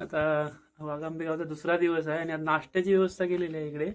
आता वाघांबे गावचा दुसरा दिवस आहे आणि आज नाश्त्याची व्यवस्था केलेली आहे इकडे.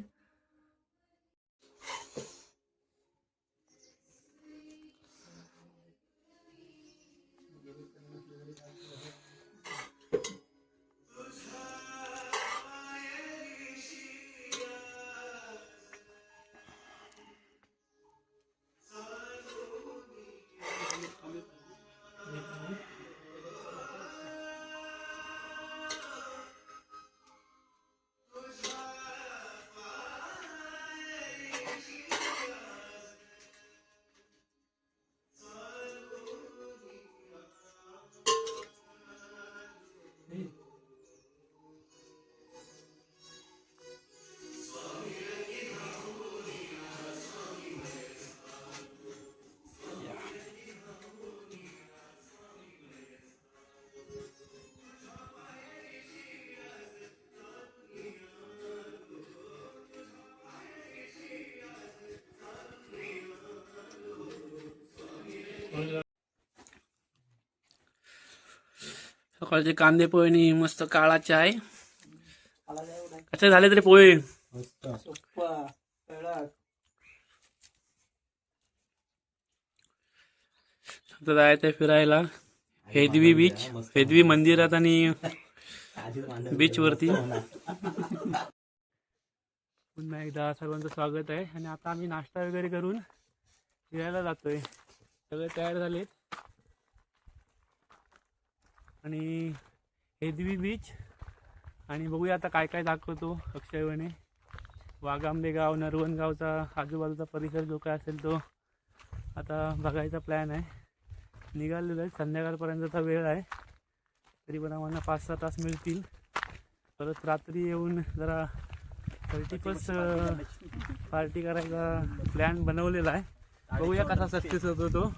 सकाळचे कांदे पोहे आणि मस्त काळा चाय. कसे झाले तरी पोहे? आता जायचंय फिरायला हेदवी बीच, हेदवी मंदिरात आणि बीच वरती. पुन्हा एकदा सर्वांचं स्वागत आहे. आणि आता आम्ही नाश्ता वगैरे करून फिरायला जातोय. सगळे तयार झालेत आणि हेदवी बीच आणि बघूया आता काय काय दाखवतो अक्षयवने. वाघांबे गाव, नरवण गावचा आजूबाजूचा परिसर जो काय असेल तो आता बघायचा प्लॅन आहे. निघालेलो आहे, संध्याकाळपर्यंतचा वेळ आहे. तरी पण आम्हाला 5-6 तास मिळतील. परत रात्री येऊन जरा 30+ पार्टी करायचा प्लॅन बनवलेला आहे. बघूया कसा सक्सेस होतो तो.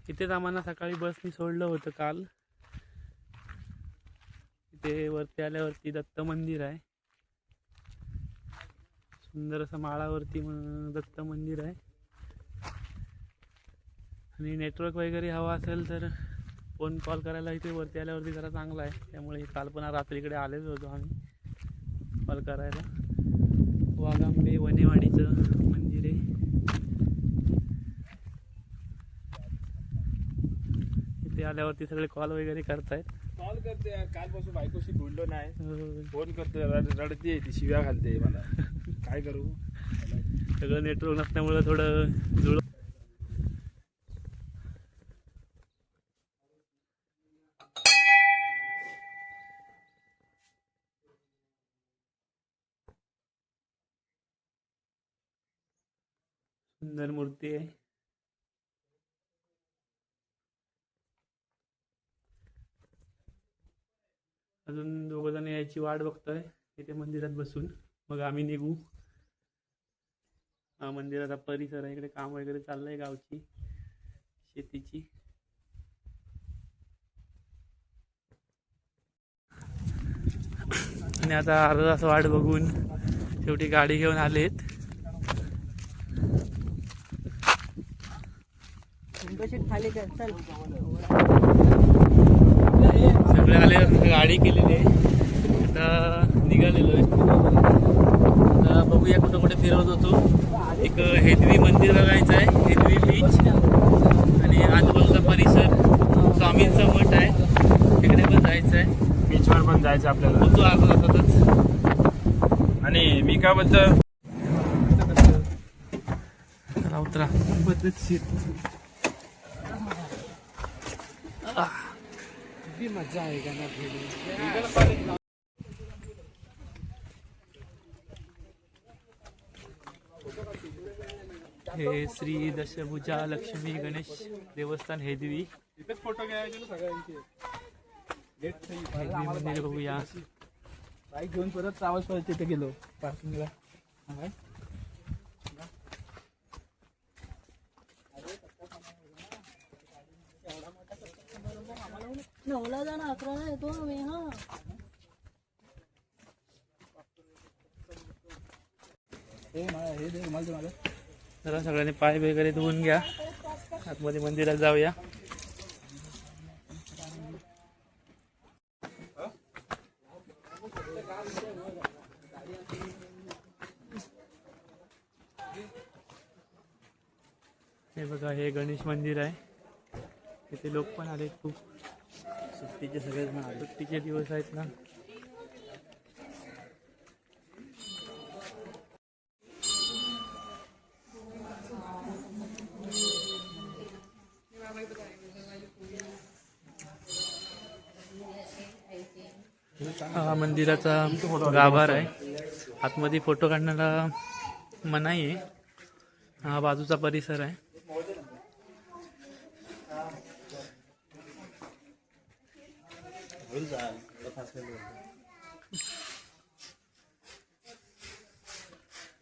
इथेच आम्हाला सकाळी बसनी सोडलं होतं काल. इथे वरती आल्यावरती दत्त मंदिर आहे. सुंदर असं माळावरती दत्त मंदिर आहे. आणि नेटवर्क वगैरे हवा असेल तर फोन कॉल करायला इथे वरती आल्यावरती जरा चांगला आहे. त्यामुळे काल पण रात्री इकडे आलेच होतो आम्ही कॉल करायला. वाघांबे वनेवाडीचं मंदिर आहे. इथे आल्यावरती सगळे कॉल वगैरे करतायत. कॉल करते यार, कालपासून बायकोशी बोललो नाही. फोन करते, रडते ती, शिव्या घालते मला. काय करू? सगळं नेटवर्क नसल्यामुळे थोडं जुळ. सुंदर मूर्ती आहे. अजून 2 जण यायची वाट बघतोय इथे मंदिरात बसून. मग आम्ही निघू. हा मंदिराचा परिसर आहे. इकडे काम वगैरे चाललंय गावची शेतीची. आणि आता अर्धा तास वाट बघून शेवटी गाडी घेऊन आलेत. सगळे आले, गाडी केलेली आहे. आता निघालेलो आहे. आता बघूया कुठं कुठे फिरवत होतो. एक हेदवी मंदिर बघायचं आहे, हेदवी बीच आणि आजूबाजूचा परिसर, स्वामींचा मठ आहे, तिकडे पण जायचं आहे. बीचवर पण जायचं आपल्याला. होतो अर्धा तासातच. आणि मी काय बोलतो, उतरा पद्धतशीर. मजा आहे का ना. हे श्री दशभुजा लक्ष्मी गणेश देवस्थान हेदवी. इथेच फोटो घ्यायचे सगळ्यांचे. हेदवी मंदिर बघूया. बाईक घेऊन परत आवाज परत तिथे गेलो पार्किंगला. जरा सगळ्यांनी पाय वगैरे धुवून घ्या. आतमध्ये मंदिरात जाऊया. हे बघा, हे गणेश मंदिर आहे. इथे लोक पण आलेत खूप. सुट्टीचे सगळेच ना सुट्टीचे दिवस आहेत ना. हा मंदिराचा गाभार आहे. आतमध्ये फोटो काढण्याला मनाई आहे. हा बाजूचा परिसर आहे.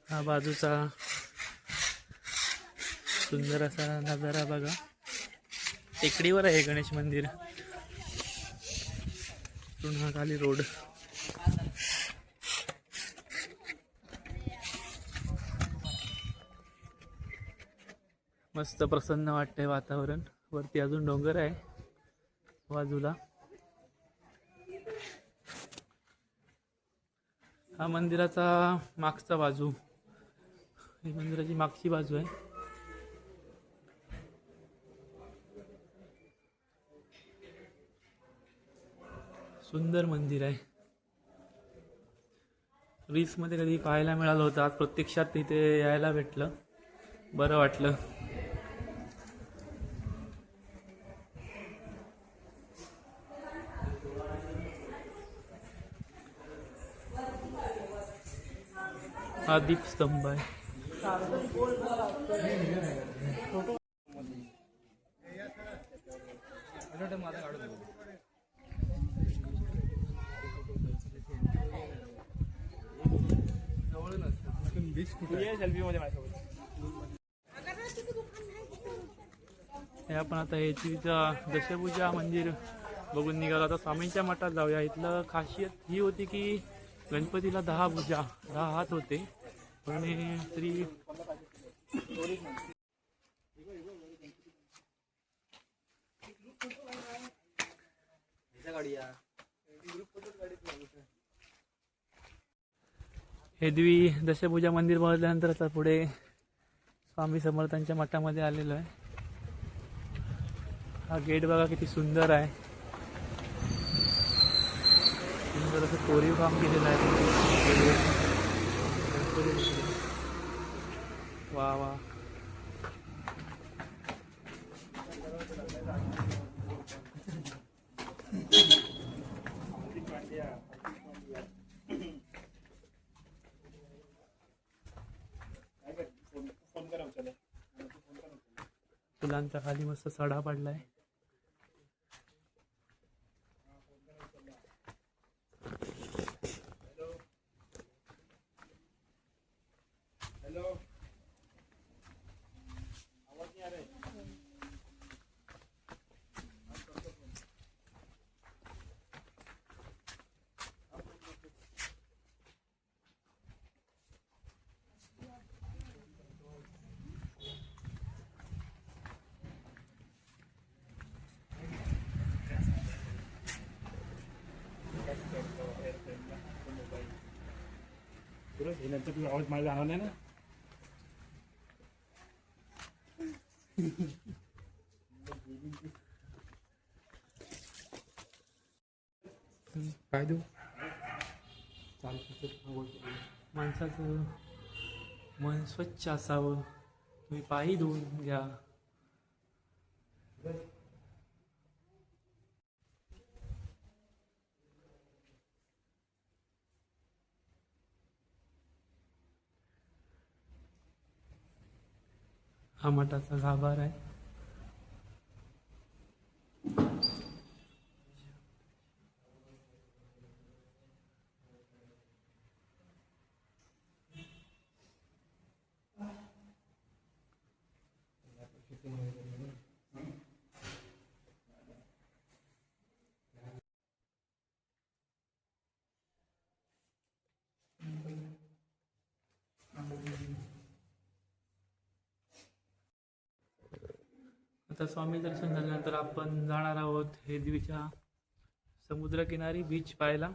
हा बाजूचा सुंदर असा नजारा बघा. टेकडीवर आहे गणेश मंदिर. हा खाली रोड. मस्त प्रसन्न वाटतंय वातावरण. वरती अजून डोंगर आहे बाजूला. हा मंदिराचा मागचा बाजू. ही मंदिराची मागची बाजू आहे. सुंदर मंदिर आहे. रील्स मध्ये कधी पाहायला मिळालं होतं. आज प्रत्यक्षात तिथे यायला भेटलं. बरं वाटलं. हा दीपस्तंभ आहे. सेल्फी मध्ये माझ्यासोबत. हे आपण आता हेचीचा दशभुजा मंदिर बघून निघालो. आता स्वामींच्या मठात जाऊया. इथलं खासियत ही होती की गणपतीला 10 भुजा, 10 हात होते. आणि श्री हे दशभुजा मंदिर बघितल्यानंतर आता पुढे स्वामी समर्थांच्या मठामध्ये आलेलो आहे. हा गेट बघा किती सुंदर आहे. सुंदर असं कोरीव काम केलेलं आहे. वा वा. फुलांचा खाली मस्त सडा पडलाय. नंतर तुझा आवाज मला जाणार नाही ना. काय देऊ. माणसाचं मन स्वच्छ असावं. तुम्ही पायी धुवून घ्या. हा मठाचा गाभार आहे. आता स्वामी दर्शन झाल्यानंतर आपण जाणार आहोत हेदवीच्या समुद्रकिनारी बीच पाहायला.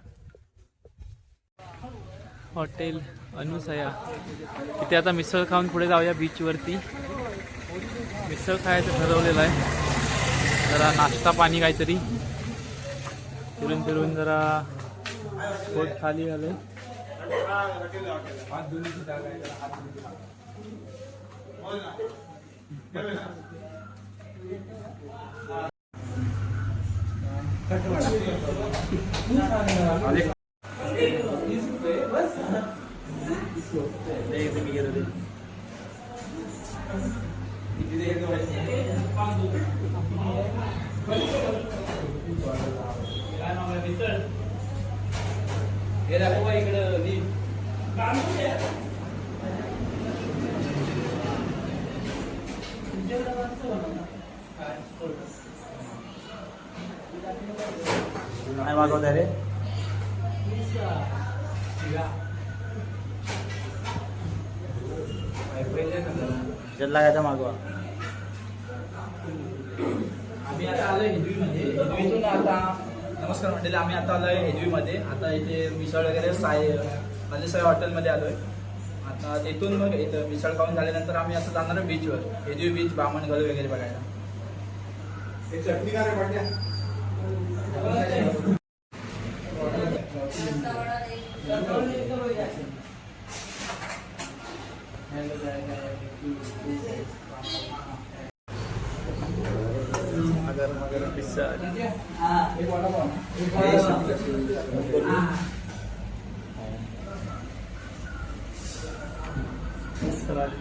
हॉटेल अनुसया इथे आता मिसळ खाऊन पुढे जाऊया बीचवरती. मिसळ खायचं ठरवलेलं आहे. जरा नाश्ता पाणी काहीतरी फिरून फिरून जरा पोट खाली झालंय. काय मागवता रे? जल्ला काय मागवा. आम्ही आता आलोय हेदवीमध्ये. हेदवीतून आता नमस्कार मंडळी, आम्ही आता आलोय हेदवीमध्ये. आता इथे मिसळ वगैरे साई हॉटेलमध्ये आलोय. आता तिथून मग इथं मिसळ खाऊन झाल्यानंतर आम्ही आता जाणार आहे बीचवर. हेदवी बीच, बामणगड वगैरे बघायला. चटणी का रे पाट्या? गरम पिस्सा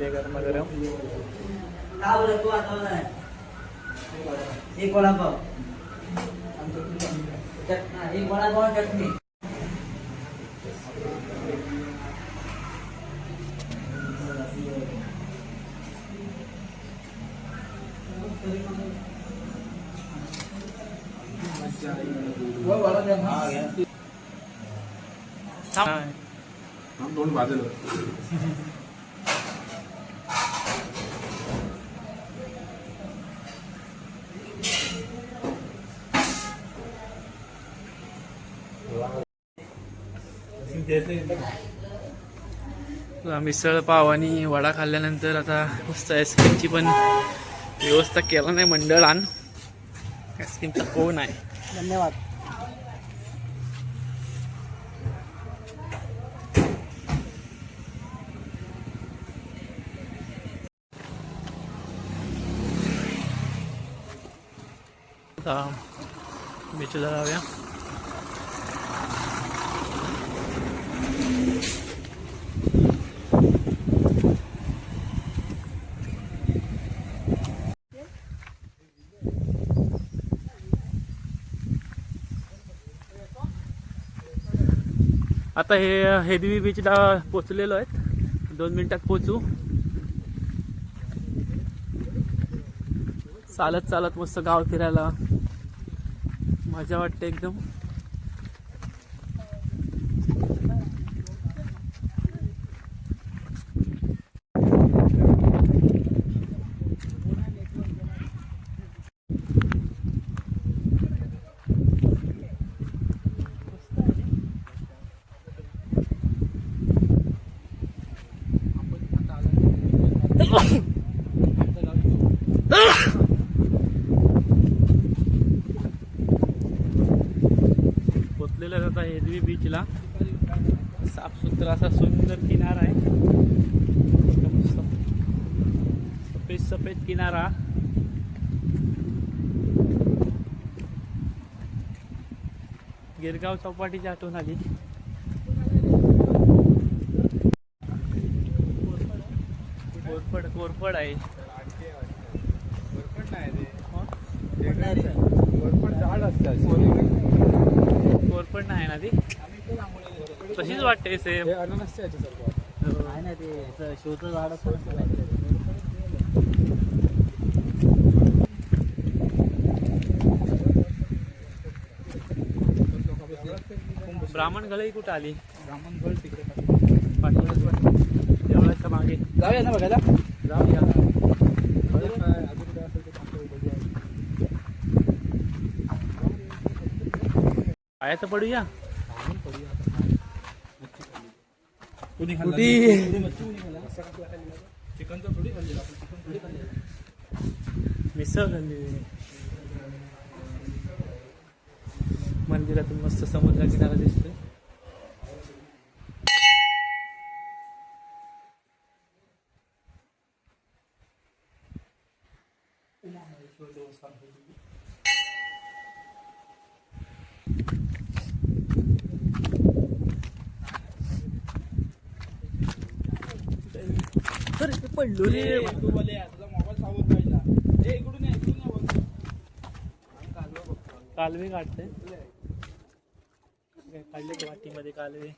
गरम गरम. एक वडापाव, एक वडापाव चटणी. दोन बाजूला मिसळ पाव आणि वडा खाल्ल्यानंतर आता मस्त आईस्क्रीमची पण व्यवस्था केला नाही मंडळान. आईस्क्रीमचा कोण आहे. धन्यवाद. आता बीचला जाऊया. आता हे हेदवी बीचला पोचलेलो आहेत. 2 मिनिटात पोचू. चालत चालत मस्त गाव फिरायला मजा वाटते एकदम. पोचलेलं आता हेदवी बीचला. साफसुथरा असा सुंदर किनारा आहे. सफेद सफेद किनारा. गिरगाव चौपाटीची आठवण आली. कोरफड आहे. कोरफड नाही ना ती. तशीच वाटते सेम. अननसच्या याच्यासारखं नाही ना ते शोचं झाड असतं. ब्राह्मणगडही कुठं आली. ब्राह्मणगड तिकडे देवळाच्या मागे जाऊया ना बघायला. जाऊया. अजून काय असेल ते खायचं पडूया कोणी चिकनचं थोडी खाल्लेलं आपण चिकन थोडी खाल्लेलं. मिसळ खाल्ली मंदिरातून मस्त समुद्र किनारा दिसतोय. पडलो रे. तू बोले तुझा मोबाईल सावध पाहिला. ए इकडून ये, इकडून ये बोलतो. कालवे काढते काढले वाटीमध्ये कालवे.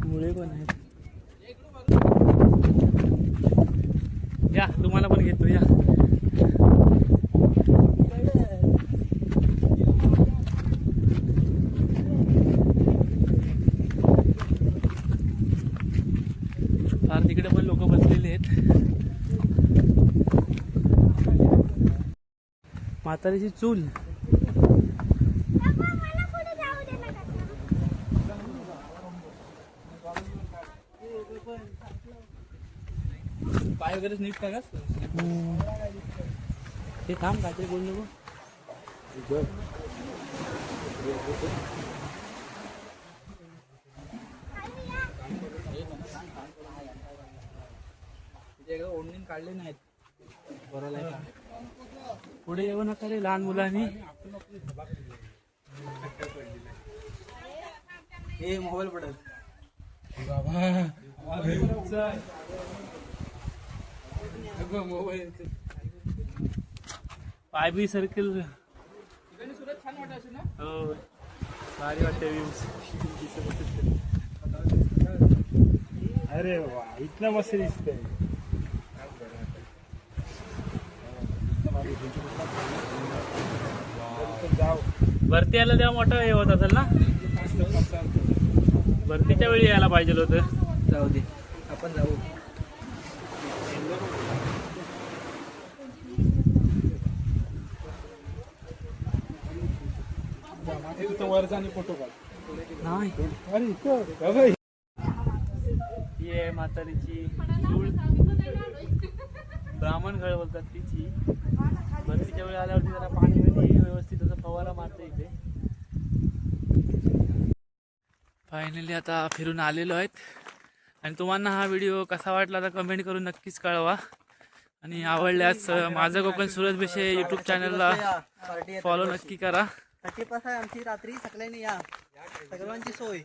मुळे पण आहेत. या तुम्हाला पण घेतो या. फार तिकडे पण लोक बसलेले आहेत. म्हातारीची चूल. पाय वगैरे नीट का ते थांब काहीतरी बोल नको. तुझ्या ओढणी काढले नाहीत. पुढे येऊ नका रे लहान मुलांनी. हे मोबाईल पडत. पाय बी सर्कल. छान वाटायचं ना. हो भारी वाटते व्ह्यूज. अरे वा इथलं मस्त दिसतंय. जाऊ भरती यायला तेव्हा मोठा हे होत असेल ना. भरतीच्या वेळी यायला पाहिजे होतं. जाऊ दे आपण जाऊ. तिथं वरचा आणि फोटो काढ. नाही अरे इथं ही आहे म्हातारीची चूळ. ब्राह्मण घळ बोलतात तिची. भरतीच्या वेळी आल्यावरती जरा पाणी बिणी व्यवस्थित असं फवारा मारते इथे. फायनली आता फिरून आलेलो आहेत. आणि तुम्हाला हा व्हिडिओ कसा वाटला तर कमेंट करून नक्कीच कळवा. आणि आवडल्यास माझं कोकण सुरज बेशे यूट्यूब चॅनलला फॉलो नक्की करा. 30% आमची रात्री सगळ्यांनी या. सगळ्यांची सोय.